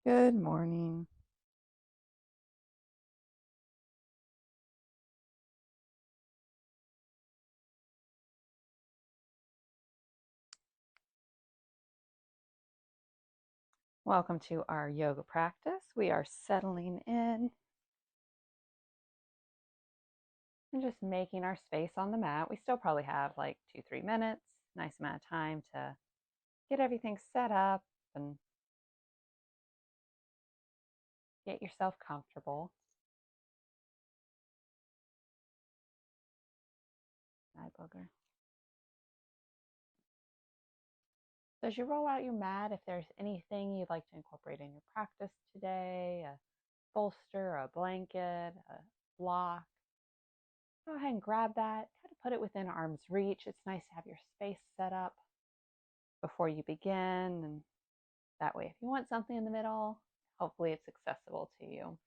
Good morning. Welcome to our yoga practice. We are settling in and just making our space on the mat. We still probably have like 2-3 minutes, nice amount of time to get everything set up and get yourself comfortable. Eye booger. So as you roll out your mat, if there's anything you'd like to incorporate in your practice today, a bolster, a blanket, a block, go ahead and grab that, kind of put it within arm's reach. It's nice to have your space set up before you begin, and that way if you want something in the middle, hopefully it's accessible to you.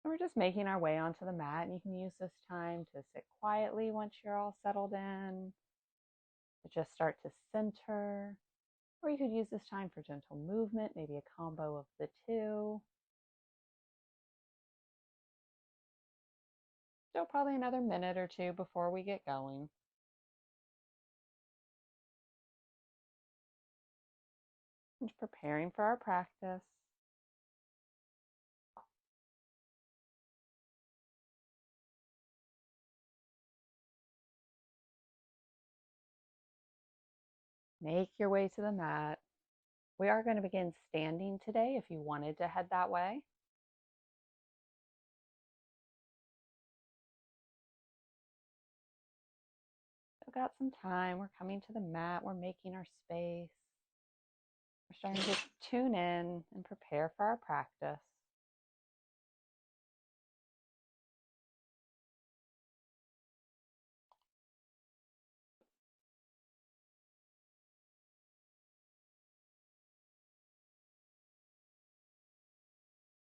And we're just making our way onto the mat, and you can use this time to sit quietly once you're all settled in, to just start to center, or you could use this time for gentle movement, maybe a combo of the two. Still probably another minute or two before we get going. Just preparing for our practice. Make your way to the mat. We are going to begin standing today if you wanted to head that way. We've got some time. We're coming to the mat. We're making our space. We're starting to tune in and prepare for our practice.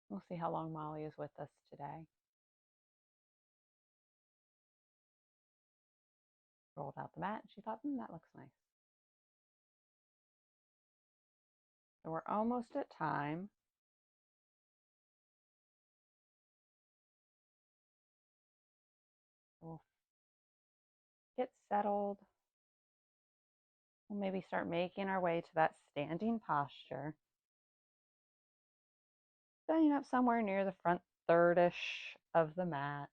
We'll see how long Molly is with us today. Rolled out the mat and she thought, that looks nice. So we're almost at time. We'll get settled. We'll maybe start making our way to that standing posture. Standing up somewhere near the front third-ish of the mat.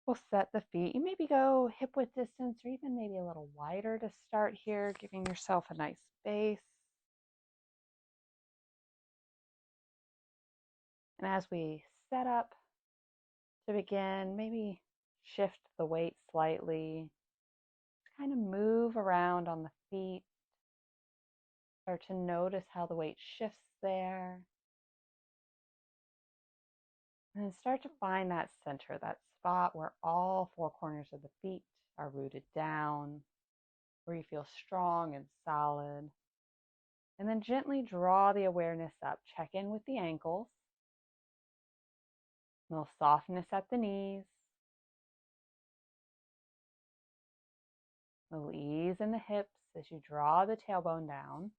We'll set the feet. You maybe go hip width distance or even maybe a little wider to start here, giving yourself a nice base. And as we set up to begin, maybe shift the weight slightly. Just kind of move around on the feet. Start to notice how the weight shifts there. And then start to find that center, that spot where all four corners of the feet are rooted down, where you feel strong and solid. And then gently draw the awareness up. Check in with the ankles. A little softness at the knees. A little ease in the hips as you draw the tailbone down.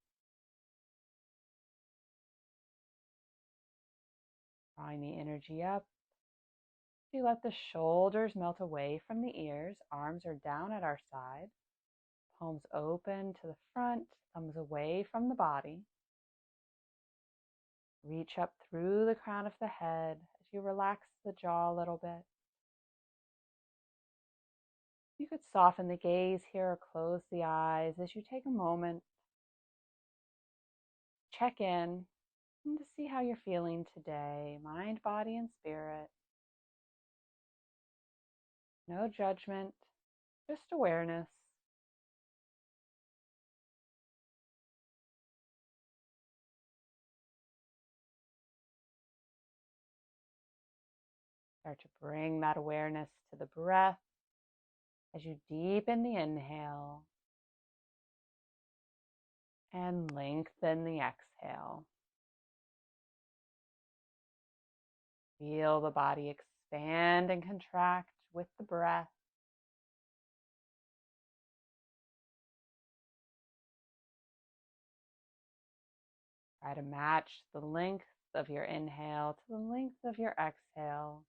Drawing the energy up. You let the shoulders melt away from the ears. Arms are down at our side. Palms open to the front. Thumbs away from the body. Reach up through the crown of the head as you relax the jaw a little bit. You could soften the gaze here or close the eyes as you take a moment. Check in and to see how you're feeling today, mind, body, and spirit. No judgment, just awareness. Start to bring that awareness to the breath as you deepen the inhale and lengthen the exhale. Feel the body expand and contract with the breath. Try to match the length of your inhale to the length of your exhale.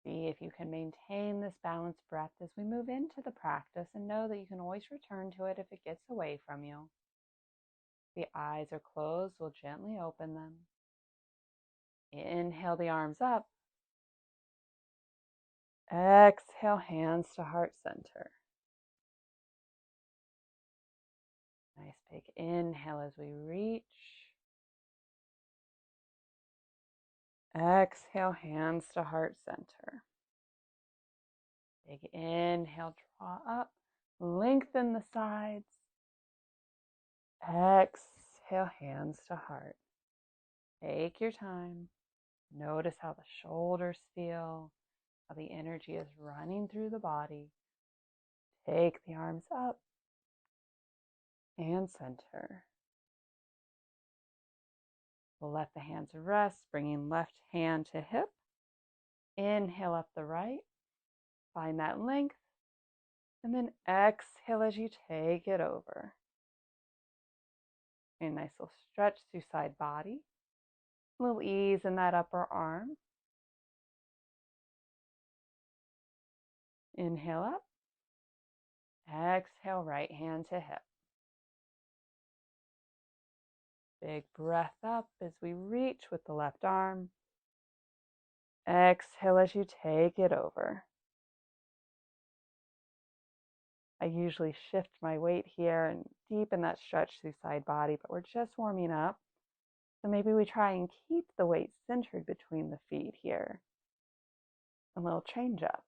See if you can maintain this balanced breath as we move into the practice, and know that you can always return to it if it gets away from you. If the eyes are closed, we'll gently open them. Inhale the arms up. Exhale, hands to heart center. Nice big inhale as we reach. Exhale, hands to heart center. Big inhale, draw up, lengthen the sides. Exhale, hands to heart. Take your time. Notice how the shoulders feel, how the energy is running through the body. Take the arms up and center. We'll let the hands rest, bringing left hand to hip. Inhale up the right. Find that length. And then exhale as you take it over. A nice little stretch through side body. A little ease in that upper arm. Inhale up. Exhale, right hand to hip. Big breath up as we reach with the left arm. Exhale as you take it over. I usually shift my weight here and deepen that stretch through side body, but we're just warming up. So maybe we try and keep the weight centered between the feet here. A little change up.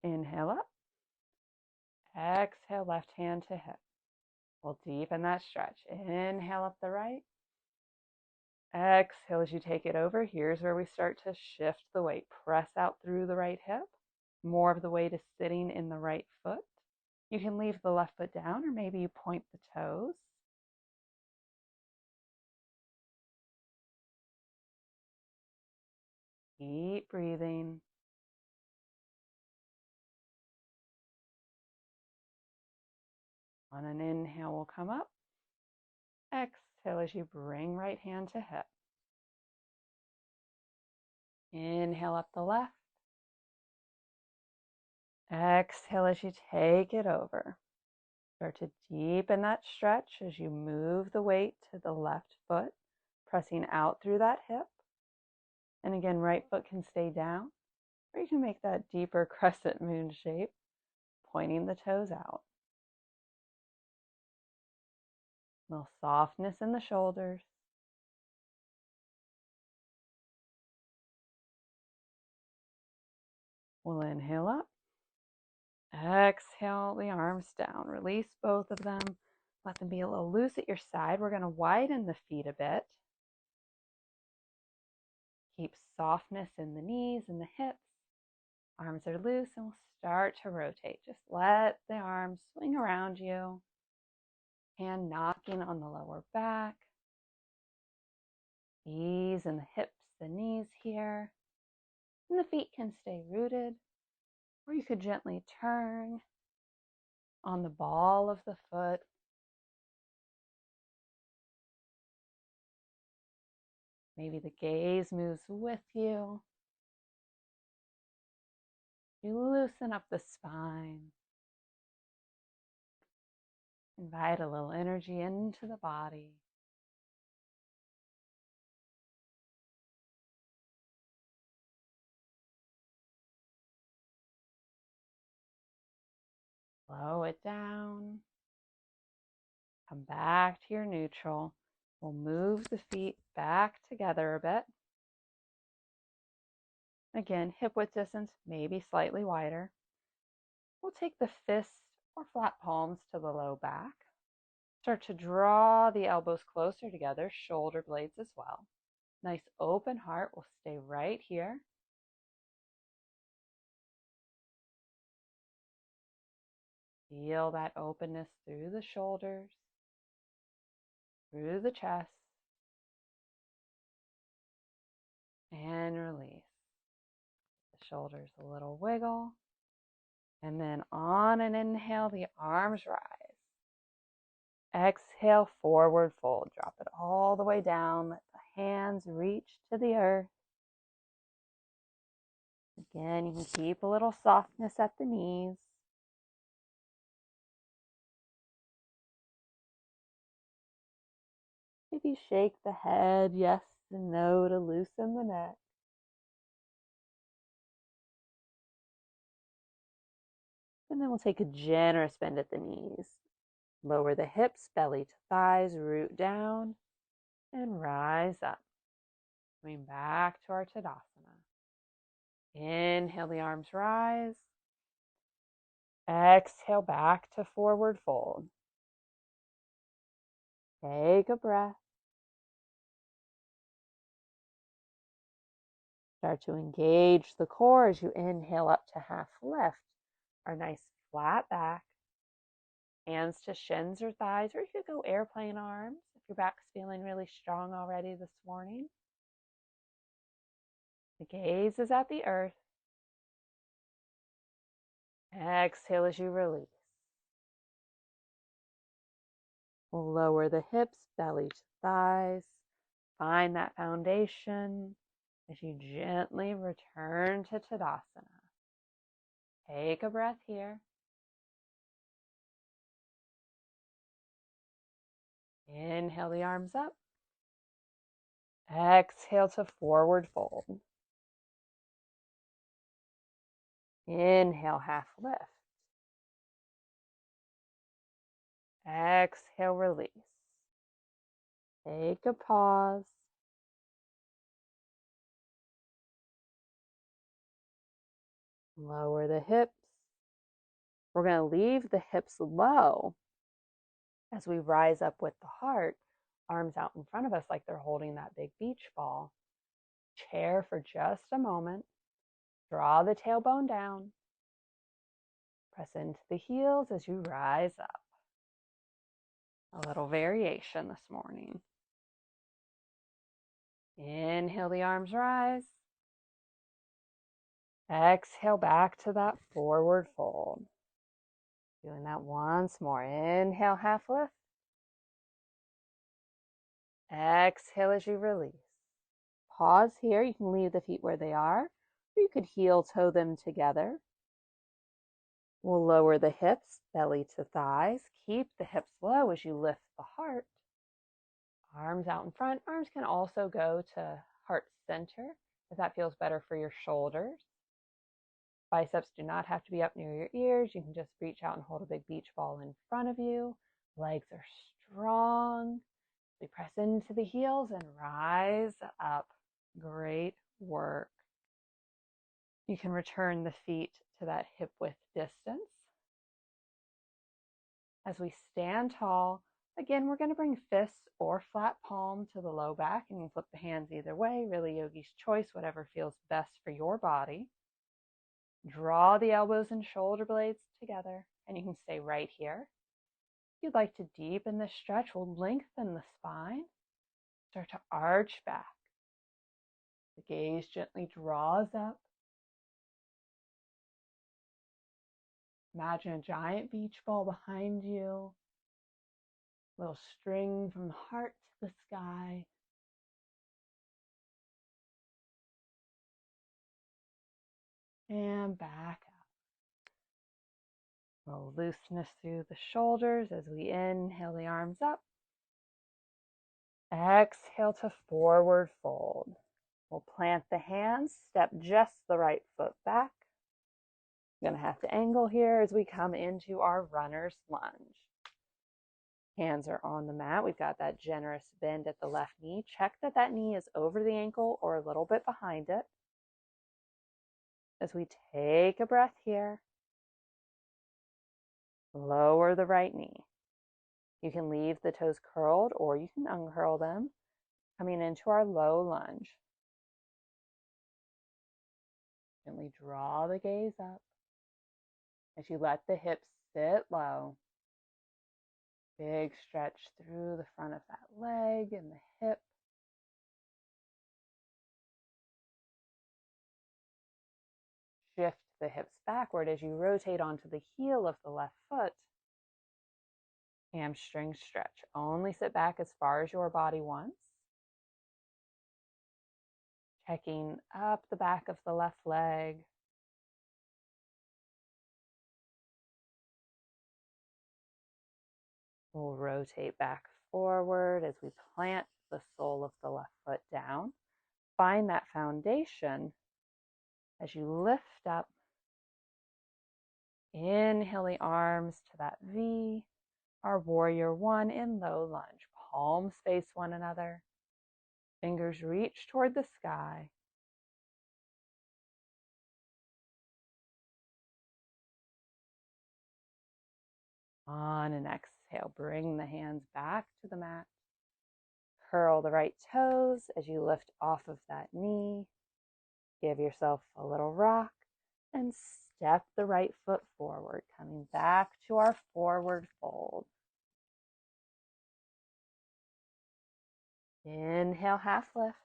Inhale up. Exhale, left hand to hip. We'll deepen that stretch. Inhale up the right. Exhale as you take it over. Here's where we start to shift the weight. Press out through the right hip. More of the weight is sitting in the right foot. You can leave the left foot down, or maybe you point the toes. Keep breathing. On an inhale, we'll come up. Exhale as you bring right hand to hip. Inhale up the left. Exhale as you take it over. Start to deepen that stretch as you move the weight to the left foot, pressing out through that hip. And again, right foot can stay down, or you can make that deeper crescent moon shape, pointing the toes out. A little softness in the shoulders. We'll inhale up. Exhale the arms down. Release both of them. Let them be a little loose at your side. We're going to widen the feet a bit. Keep softness in the knees and the hips. Arms are loose, and we'll start to rotate. Just let the arms swing around you. Hand knocking on the lower back. Ease in the hips and knees here. And the feet can stay rooted, or you could gently turn on the ball of the foot. Maybe the gaze moves with you. You loosen up the spine. Invite a little energy into the body. Slow it down. Come back to your neutral. We'll move the feet back together a bit. Again, hip width distance, maybe slightly wider. We'll take the fists or flat palms to the low back. Start to draw the elbows closer together, shoulder blades as well. Nice open heart will stay right here. Feel that openness through the shoulders, through the chest, and release. The shoulders a little wiggle. And then on an inhale, the arms rise. Exhale, forward fold. Drop it all the way down. Let the hands reach to the earth. Again, you can keep a little softness at the knees. Maybe shake the head, yes and no, to loosen the neck. And then we'll take a generous bend at the knees. Lower the hips, belly to thighs, root down, and rise up. Coming back to our Tadasana. Inhale, the arms rise. Exhale, back to forward fold. Take a breath. Start to engage the core as you inhale up to half lift. Our nice flat back. Hands to shins or thighs, or you could go airplane arms if your back's feeling really strong already this morning. The gaze is at the earth. Exhale as you release. We'll lower the hips, belly to thighs. Find that foundation as you gently return to Tadasana. Take a breath here. Inhale the arms up. Exhale to forward fold. Inhale, half lift. Exhale, release. Take a pause. Lower the hips. We're going to leave the hips low as we rise up with the heart, arms out in front of us like they're holding that big beach ball. Chair for just a moment. Draw the tailbone down. Press into the heels as you rise up. A little variation this morning. Inhale, the arms rise. Exhale, back to that forward fold. Doing that once more. Inhale, half lift. Exhale as you release. Pause here. You can leave the feet where they are, or you could heel toe them together. We'll lower the hips, belly to thighs. Keep the hips low as you lift the heart. Arms out in front. Arms can also go to heart center if that feels better for your shoulders. Biceps do not have to be up near your ears. You can just reach out and hold a big beach ball in front of you. Legs are strong. We press into the heels and rise up. Great work. You can return the feet to that hip width distance. As we stand tall, again, we're going to bring fists or flat palm to the low back, and you can flip the hands either way, really yogi's choice, whatever feels best for your body. Draw the elbows and shoulder blades together, and you can stay right here. If you'd like to deepen the stretch, we'll lengthen the spine. Start to arch back. The gaze gently draws up. Imagine a giant beach ball behind you. Little string from the heart to the sky. And back up. A little looseness through the shoulders as we inhale the arms up. Exhale to forward fold. We'll plant the hands, step just the right foot back. You're going to have to angle here as we come into our runner's lunge. Hands are on the mat. We've got that generous bend at the left knee. Check that that knee is over the ankle or a little bit behind it. As we take a breath here, lower the right knee. You can leave the toes curled or you can uncurl them, coming into our low lunge. Gently draw the gaze up as you let the hips sit low. Big stretch through the front of that leg and the hip. Shift the hips backward as you rotate onto the heel of the left foot. Hamstring stretch. Only sit back as far as your body wants. Checking up the back of the left leg. We'll rotate back forward as we plant the sole of the left foot down. Find that foundation as you lift up. Inhale the arms to that V, our warrior one in low lunge. Palms face one another. Fingers reach toward the sky. On an exhale, bring the hands back to the mat. Curl the right toes as you lift off of that knee. Give yourself a little rock and step the right foot forward, coming back to our forward fold. Inhale, half lift.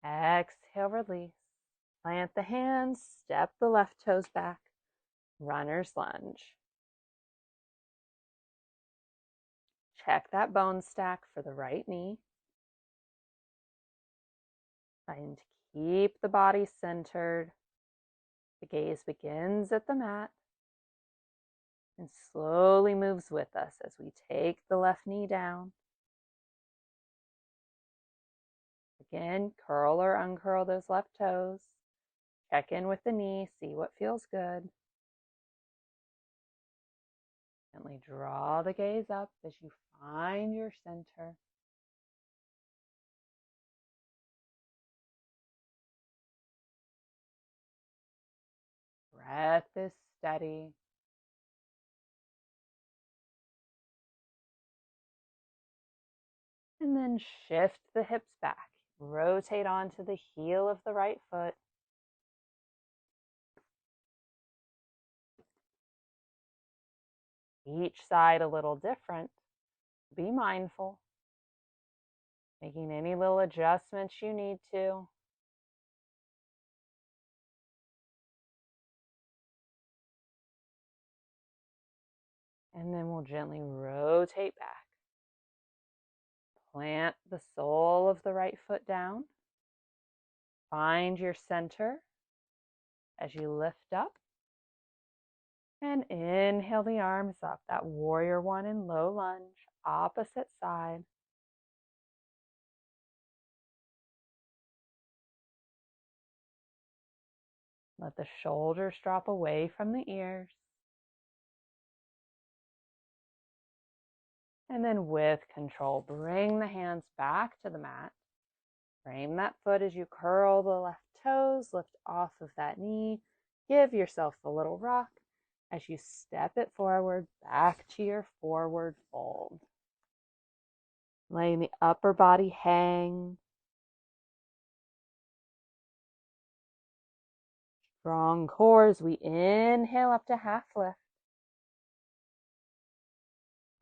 Exhale, release. Plant the hands, step the left toes back. Runner's lunge. Check that bone stack for the right knee. Trying to keep the body centered. The gaze begins at the mat and slowly moves with us as we take the left knee down. Again, curl or uncurl those left toes. Check in with the knee, see what feels good. Gently draw the gaze up as you find your center. Breath is steady. And then shift the hips back. Rotate onto the heel of the right foot. Each side a little different. Be mindful. Making any little adjustments you need to. And then we'll gently rotate back. Plant the sole of the right foot down. Find your center as you lift up. And inhale the arms up. That warrior one in low lunge. Opposite side. Let the shoulders drop away from the ears. And then with control, bring the hands back to the mat. Frame that foot as you curl the left toes, lift off of that knee. Give yourself a little rock as you step it forward back to your forward fold. Letting the upper body hang. Strong core as we inhale up to half lift.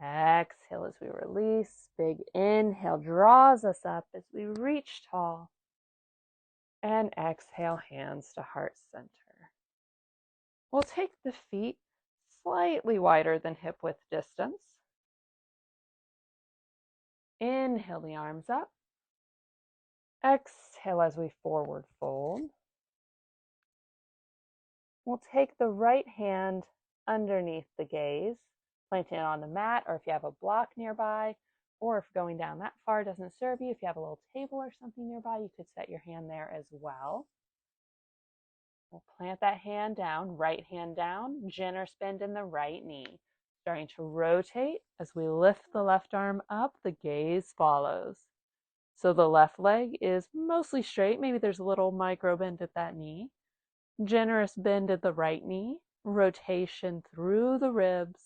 Exhale as we release. Big inhale draws us up as we reach tall. And exhale, hands to heart center. We'll take the feet slightly wider than hip width distance. Inhale the arms up. Exhale as we forward fold. We'll take the right hand underneath the gaze, planting it on the mat, or if you have a block nearby, or if going down that far doesn't serve you, if you have a little table or something nearby, you could set your hand there as well. We'll plant that hand down, right hand down, generous bend in the right knee. Starting to rotate as we lift the left arm up, the gaze follows. So the left leg is mostly straight. Maybe there's a little micro bend at that knee. Generous bend at the right knee. Rotation through the ribs.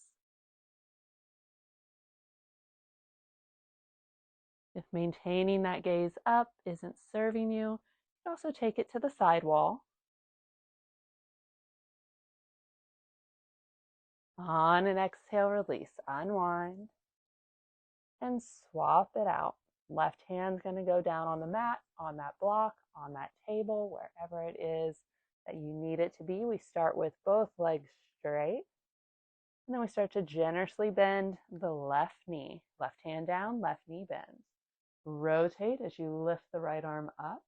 If maintaining that gaze up isn't serving you, you can also take it to the side wall. On an exhale, release, unwind, and swap it out. Left hand's going to go down on the mat, on that block, on that table, wherever it is that you need it to be. We start with both legs straight, and then we start to generously bend the left knee. Left hand down, left knee bends. Rotate as you lift the right arm up,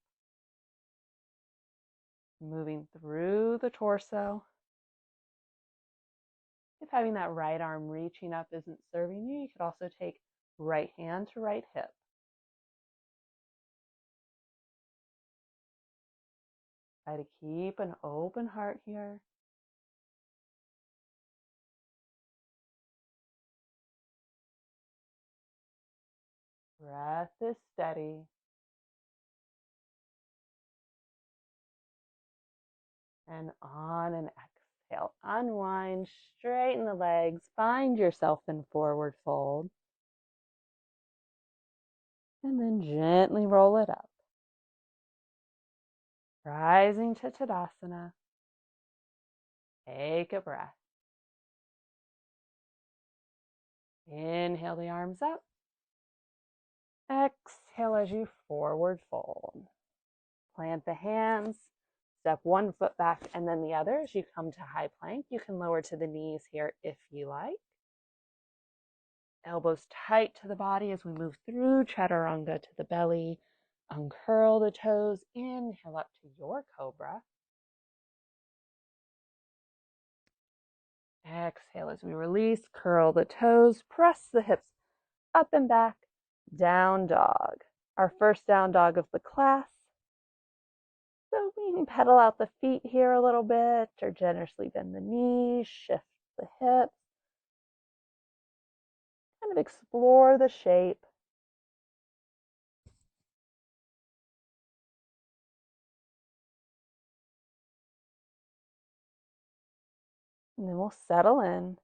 moving through the torso. If having that right arm reaching up isn't serving you, you could also take right hand to right hip. Try to keep an open heart here. Breath is steady. And on an exhale, unwind, straighten the legs, find yourself in forward fold. And then gently roll it up. Rising to Tadasana. Take a breath. Inhale the arms up. Exhale as you forward fold. Plant the hands. Step one foot back and then the other as you come to high plank. You can lower to the knees here if you like. Elbows tight to the body as we move through Chaturanga to the belly. Uncurl the toes. Inhale up to your cobra. Exhale as we release. Curl the toes. Press the hips up and back. Down dog. Our first down dog of the class. So we can pedal out the feet here a little bit or generously bend the knees, shift the hips. Kind of explore the shape. And then we'll settle in.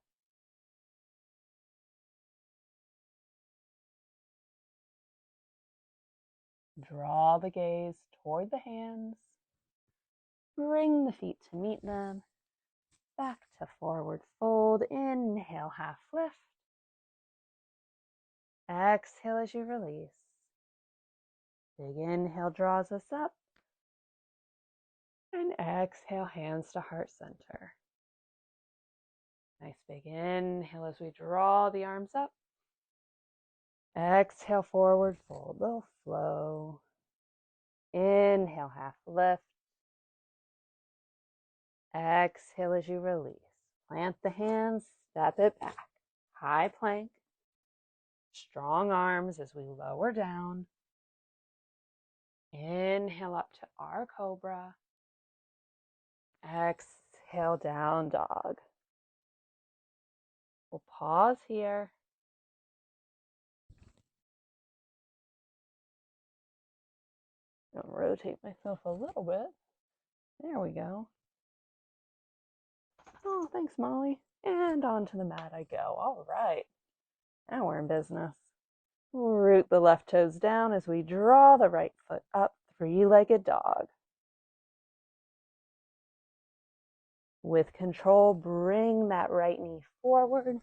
Draw the gaze toward the hands. Bring the feet to meet them. Back to forward fold. Inhale, half lift. Exhale as you release. Big inhale draws us up. And exhale, hands to heart center. Nice big inhale as we draw the arms up. Exhale, forward fold. They'll flow. Inhale, half lift. Exhale as you release. Plant the hands, step it back. High plank. Strong arms as we lower down. Inhale up to our cobra. Exhale, down dog. We'll pause here. I'm going to rotate myself a little bit. There we go. Oh, thanks, Molly. And onto the mat I go. All right. Now we're in business. Root the left toes down as we draw the right foot up, three-legged dog. With control, bring that right knee forward.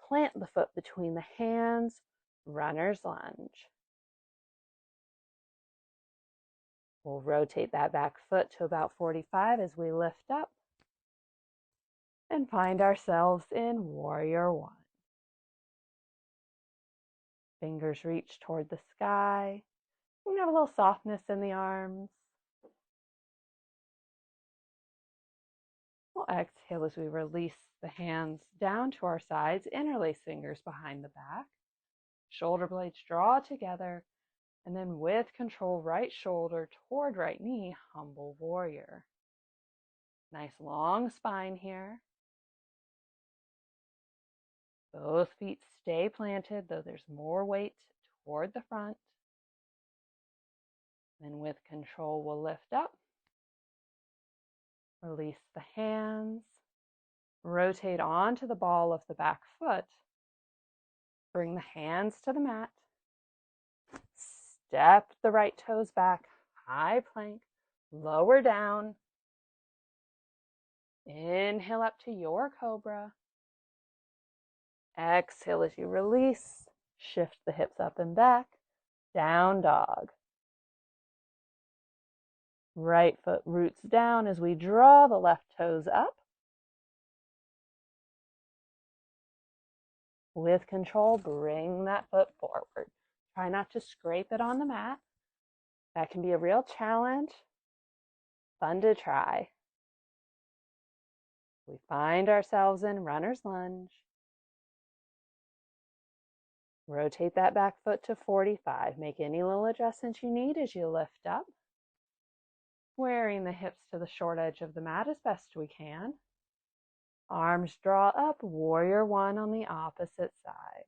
Plant the foot between the hands, runner's lunge. We'll rotate that back foot to about 45 as we lift up and find ourselves in warrior one. Fingers reach toward the sky. We have a little softness in the arms. We'll exhale as we release the hands down to our sides, interlace fingers behind the back. Shoulder blades draw together, and then with control, right shoulder toward right knee, humble warrior. Nice long spine here. Both feet stay planted, though there's more weight toward the front. Then with control, we'll lift up. Release the hands. Rotate onto the ball of the back foot. Bring the hands to the mat. Step the right toes back. High plank. Lower down. Inhale up to your cobra. Exhale as you release. Shift the hips up and back. Down dog. Right foot roots down as we draw the left toes up. With control, bring that foot forward. Try not to scrape it on the mat. That can be a real challenge. Fun to try. We find ourselves in runner's lunge. Rotate that back foot to 45. Make any little adjustments you need as you lift up. Squaring the hips to the short edge of the mat as best we can. Arms draw up, warrior one on the opposite side.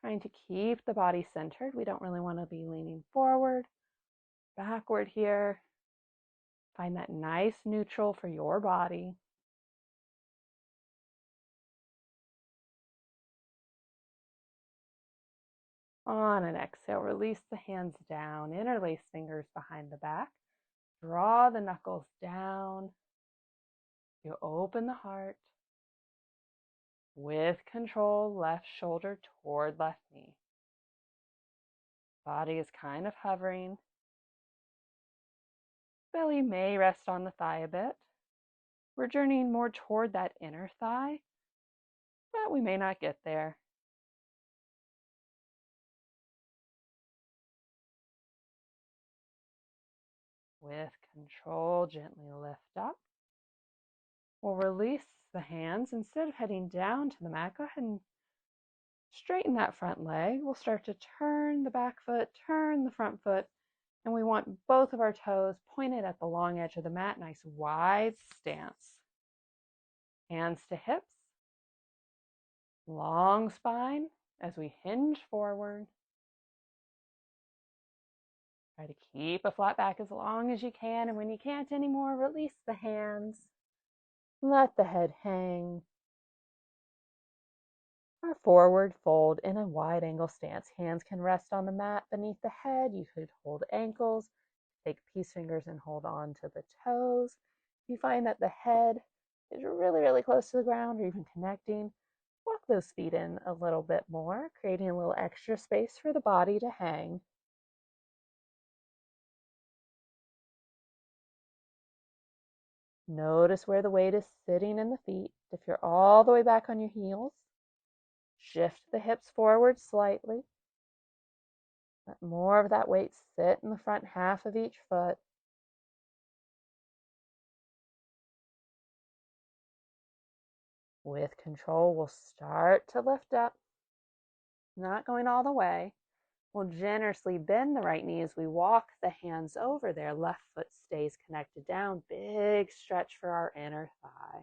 Trying to keep the body centered. We don't really want to be leaning forward, backward here. Find that nice neutral for your body. On an exhale, release the hands down, interlace fingers behind the back. Draw the knuckles down. You open the heart. With control, left shoulder toward left knee. Body is kind of hovering. Belly may rest on the thigh a bit. We're journeying more toward that inner thigh, but we may not get there. With control, gently lift up. We'll release the hands. Instead of heading down to the mat, go ahead and straighten that front leg. We'll start to turn the back foot, turn the front foot, and we want both of our toes pointed at the long edge of the mat. Nice wide stance. Hands to hips. Long spine as we hinge forward. Try to keep a flat back as long as you can, and when you can't anymore, release the hands. Let the head hang. Our forward fold in a wide angle stance. Hands can rest on the mat beneath the head. You could hold ankles, take peace fingers and hold on to the toes. If you find that the head is really, really close to the ground or even connecting, walk those feet in a little bit more, creating a little extra space for the body to hang. Notice where the weight is sitting in the feet. If you're all the way back on your heels, shift the hips forward slightly. Let more of that weight sit in the front half of each foot. With control, we'll start to lift up. Not going all the way. We'll generously bend the right knee as we walk the hands over there. Left foot stays connected down. Big stretch for our inner thigh.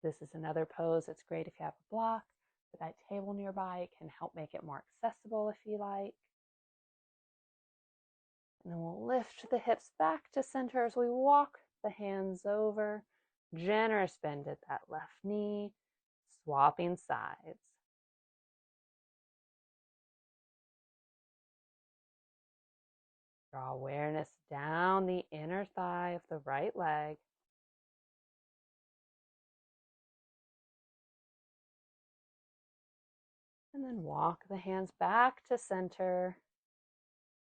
This is another pose that's great if you have a block. With that table nearby, it can help make it more accessible if you like. And then we'll lift the hips back to center as we walk the hands over. Generous bend at that left knee. Swapping sides. Draw awareness down the inner thigh of the right leg. And then walk the hands back to center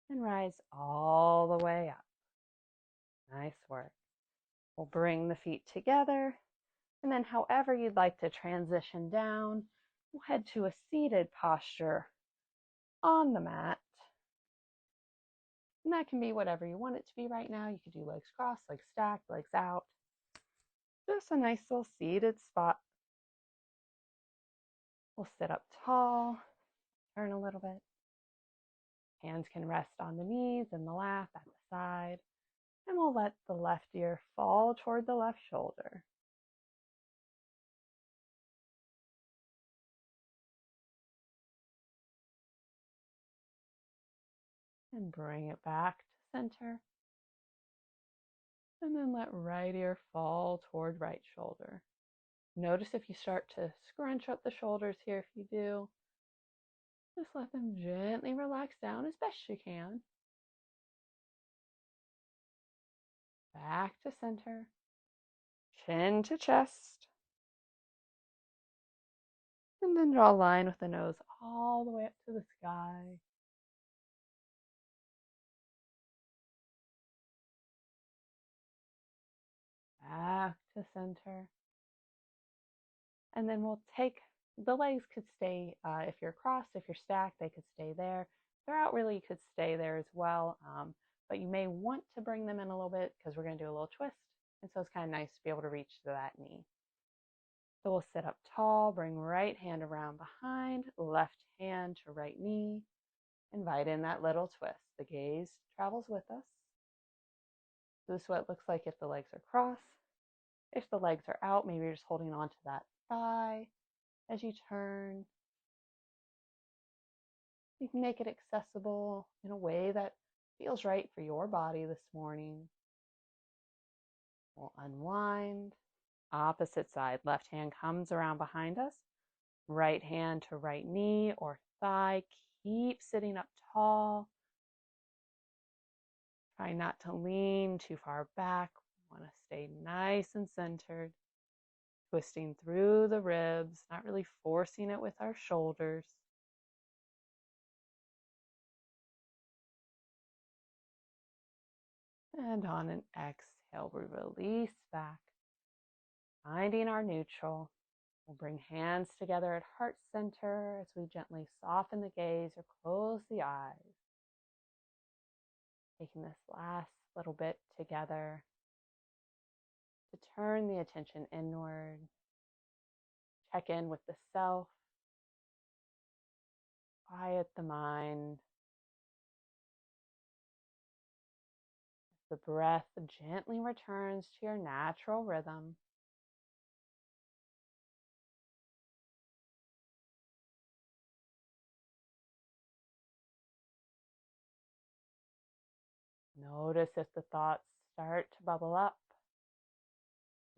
and rise all the way up. Nice work. We'll bring the feet together, and then however you'd like to transition down, we'll head to a seated posture on the mat. And that can be whatever you want it to be right now. You could do legs crossed, legs stacked, legs out. Just a nice little seated spot. We'll sit up tall, turn a little bit. Hands can rest on the knees and the lap at the side. And we'll let the left ear fall toward the left shoulder. And bring it back to center. And then let right ear fall toward right shoulder. Notice if you start to scrunch up the shoulders here. If you do, just let them gently relax down as best you can. Back to center. Chin to chest. And then draw a line with the nose all the way up to the sky. Back to center. And then we'll take the legs could stay, if you're crossed, if you're stacked, they could stay there. If they're out, really, you could stay there as well. But you may want to bring them in a little bit because we're going to do a little twist. And so it's kind of nice to be able to reach to that knee. So we'll sit up tall, bring right hand around behind, left hand to right knee. Invite in that little twist. The gaze travels with us. So this is what it looks like if the legs are crossed. If the legs are out, maybe you're just holding on to that thigh as you turn. You can make it accessible in a way that feels right for your body this morning. We'll unwind. Opposite side, left hand comes around behind us. Right hand to right knee or thigh. Keep sitting up tall. Try not to lean too far back. Want to stay nice and centered. Twisting through the ribs, not really forcing it with our shoulders. And on an exhale, we release back, finding our neutral. We'll bring hands together at heart center as we gently soften the gaze or close the eyes. Taking this last little bit together to turn the attention inward. Check in with the self. Quiet the mind. The breath gently returns to your natural rhythm. Notice if the thoughts start to bubble up.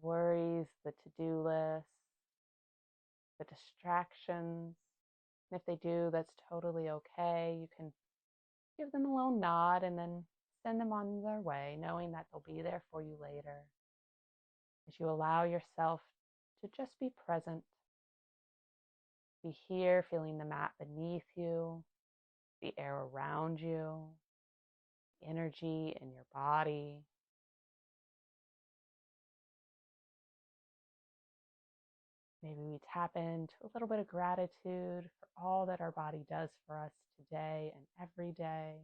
Worries, the to-do list, the distractions. And if they do, that's totally okay. You can give them a little nod and then send them on their way, knowing that they'll be there for you later. As you allow yourself to just be present, be here, feeling the mat beneath you, the air around you, the energy in your body. Maybe we tap into a little bit of gratitude for all that our body does for us today and every day.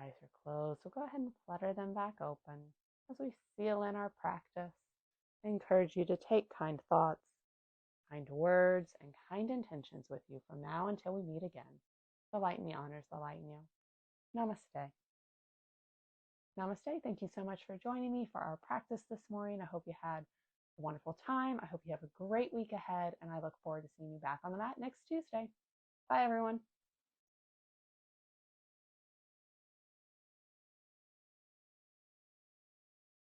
Eyes are closed, so go ahead and flutter them back open as we seal in our practice. I encourage you to take kind thoughts, kind words, and kind intentions with you from now until we meet again. The light in me honors the light in you. Namaste. Namaste. Thank you so much for joining me for our practice this morning. I hope you had a wonderful time. I hope you have a great week ahead, and I look forward to seeing you back on the mat next Tuesday. Bye, everyone.